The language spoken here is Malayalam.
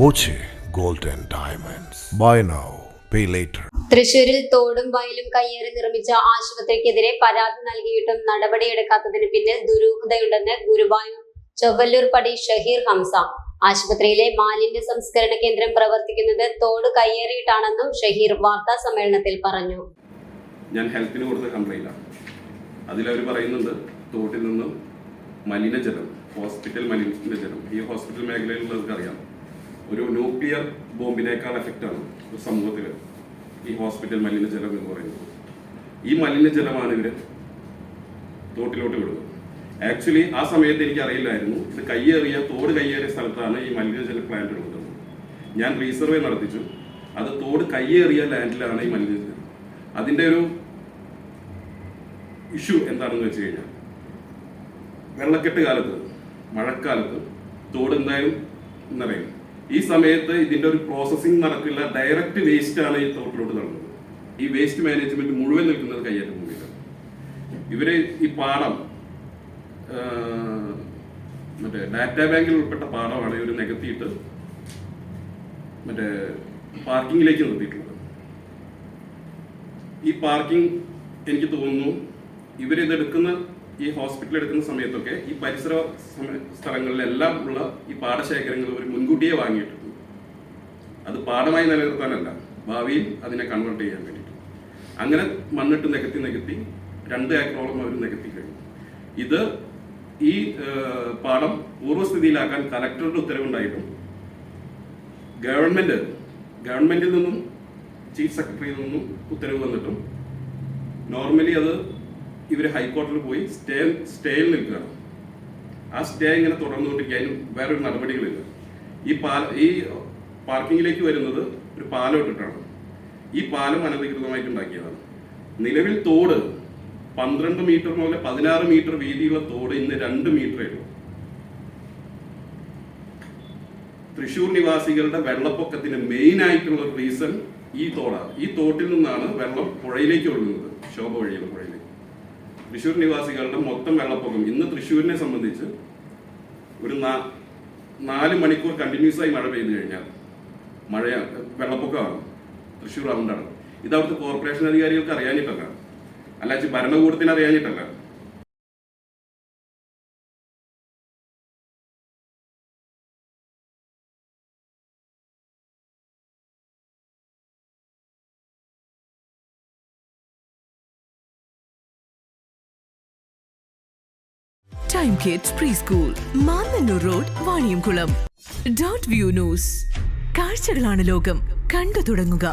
Boche gold and diamonds. Buy now, pay later. തൃശൂരിൽ തോടും വയലും കയ്യേറി നിർമ്മിച്ച ആശുപത്രിക്കെതിരെ പരാതി നൽകിയിട്ടും നടപടിയെടുക്കാത്തതിന് പിന്നിൽ ദുരൂഹതയുണ്ടെന്ന് ഗുരുവായൂർ ചൊവ്വല്ലൂർ പടി ഷഹീർ ഹംസ. ആശുപത്രിയിലെ മാലിന്യ സംസ്കരണ കേന്ദ്രം പ്രവർത്തിക്കുന്നത് തോട് കയ്യേറിയിട്ടാണെന്നും ഷഹീർ വാർത്താ സമ്മേളനത്തിൽ പറഞ്ഞു. ഞാൻ ഹെൽത്തിന് കൊടുത്ത കംപ്ലൈന്റാണ്. അതിലവർ പറയുന്നുണ്ട് തോട്ടിൽ നിന്നും മലിനജലം, ഹോസ്പിറ്റൽ മലിനജലം, ഈ ഹോസ്പിറ്റൽ മേഖലയിലുള്ളവർക്ക് അറിയാം, ഒരു ന്യൂക്ലിയർ ബോംബിനേക്കാൾ എഫക്റ്റാണ് സമൂഹത്തിൽ ഈ ഹോസ്പിറ്റൽ മലിനജലം എന്ന് പറയുന്നത്. ഈ മലിനജലമാണ് ഇവർ തോട്ടിലോട്ട് വിടുന്നത്. ആക്ച്വലി ആ സമയത്ത് എനിക്ക് അറിയില്ലായിരുന്നു ഇത് തോട് കയ്യേറിയ സ്ഥലത്താണ് ഈ മലിനജല പ്ലാന്റ് ഉള്ളത്. ഞാൻ റീസർവേ നടത്തിച്ചു. അത് തോട് കയ്യേറിയ ലാൻഡിലാണ് ഈ മലിനജലം. അതിൻ്റെ ഒരു ഇഷ്യൂ എന്താണെന്ന് വെച്ച് കഴിഞ്ഞാൽ, വെള്ളക്കെട്ട് കാലത്ത്, മഴക്കാലത്ത് തോട് എന്തായാലും നിറയും. ഈ സമയത്ത് ഇതിൻ്റെ ഒരു പ്രോസസ്സിംഗ് നടക്കില്ല. ഡയറക്റ്റ് വേസ്റ്റ് ആണ് ഈ തോട്ടിലോട്ട് നടന്നത്. ഈ വേസ്റ്റ് മാനേജ്മെന്റ് മുഴുവൻ നിൽക്കുന്നത് കയ്യേറ്റ ഭൂമിയിലാണ്. ഇവര് ഈ പാടം മറ്റേ ഡാറ്റാ ബാങ്കിൽ ഉൾപ്പെട്ട പാടമാണ് ഇവർ നികത്തിയിട്ട് മറ്റേ പാർക്കിങ്ങിലേക്ക് നിർത്തിയിട്ടുള്ളത്. ഈ പാർക്കിംഗ് എനിക്ക് തോന്നുന്നു ഇവരിതെടുക്കുന്ന ഈ ഹോസ്പിറ്റൽ എടുക്കുന്ന സമയത്തൊക്കെ ഈ പരിസര സ്ഥലങ്ങളിലെല്ലാം ഉള്ള ഈ പാടശേഖരങ്ങൾ ഒരു മുൻകൂട്ടിയെ വാങ്ങിയിട്ടുണ്ട്. അത് പാടമായി നിലനിർത്താനല്ല, ഭാവിയിൽ അതിനെ കൺവേർട്ട് ചെയ്യാൻ വേണ്ടിയിട്ട്. അങ്ങനെ മണ്ണിട്ട് നികത്തി 2 ഏക്കറോളം അവർ നികത്തി കഴിഞ്ഞു. ഇത് ഈ പാടം പൂർവ്വസ്ഥിതിയിലാക്കാൻ കലക്ടറുടെ ഉത്തരവുണ്ടായിട്ടും ഗവൺമെന്റിൽ നിന്നും ചീഫ് സെക്രട്ടറിയിൽ നിന്നും ഉത്തരവ് വന്നിട്ടും നോർമലി അത് ഇവർ ഹൈക്കോടതിയിൽ പോയി സ്റ്റേയിൽ നിൽക്കുകയാണ്. ആ സ്റ്റേ ഇങ്ങനെ തുടർന്നുകൊണ്ടിരിക്കാനും വേറൊരു നടപടികളില്ല. ഈ പാർക്കിങ്ങിലേക്ക് വരുന്നത് ഒരു പാലം ഇട്ടിട്ടാണ്. ഈ പാലം അനധികൃതമായിട്ട് ഉണ്ടാക്കിയതാണ്. നിലവിൽ തോട് 12 മീറ്റർ മുതൽ 16 മീറ്റർ വീതിയുള്ള തോട് ഇന്ന് 2 മീറ്ററേ ഉള്ളൂ. തൃശ്ശൂർ നിവാസികളുടെ വെള്ളപ്പൊക്കത്തിന് മെയിൻ ആയിട്ടുള്ള റീസൺ ഈ തോടാണ്. ഈ തോട്ടിൽ നിന്നാണ് വെള്ളം പുഴയിലേക്ക് ഒഴുകുന്നത്, ശോഭ വഴിയുള്ള പുഴയിലേക്ക്. തൃശ്ശൂർ നിവാസികളുടെ മൊത്തം വെള്ളപ്പൊക്കം ഇന്ന് തൃശ്ശൂരിനെ സംബന്ധിച്ച് ഒരു 4 മണിക്കൂർ കണ്ടിന്യൂസ് ആയി മഴ പെയ്തു കഴിഞ്ഞാൽ വെള്ളപ്പൊക്കമാണ് തൃശ്ശൂർ റൗണ്ടാണ്. ഇത് അവിടുത്തെ കോർപ്പറേഷൻ അധികാരികൾക്ക് അറിയാനിട്ടല്ല, അല്ലാതെ ഭരണകൂടത്തിന് അറിയാനിട്ടല്ല. Time Kids Preschool, Mannannur road, Vaniyamkulam. .view News. കാഴ്ചകളാണ് ലോകം, കണ്ടു തുടങ്ങുക.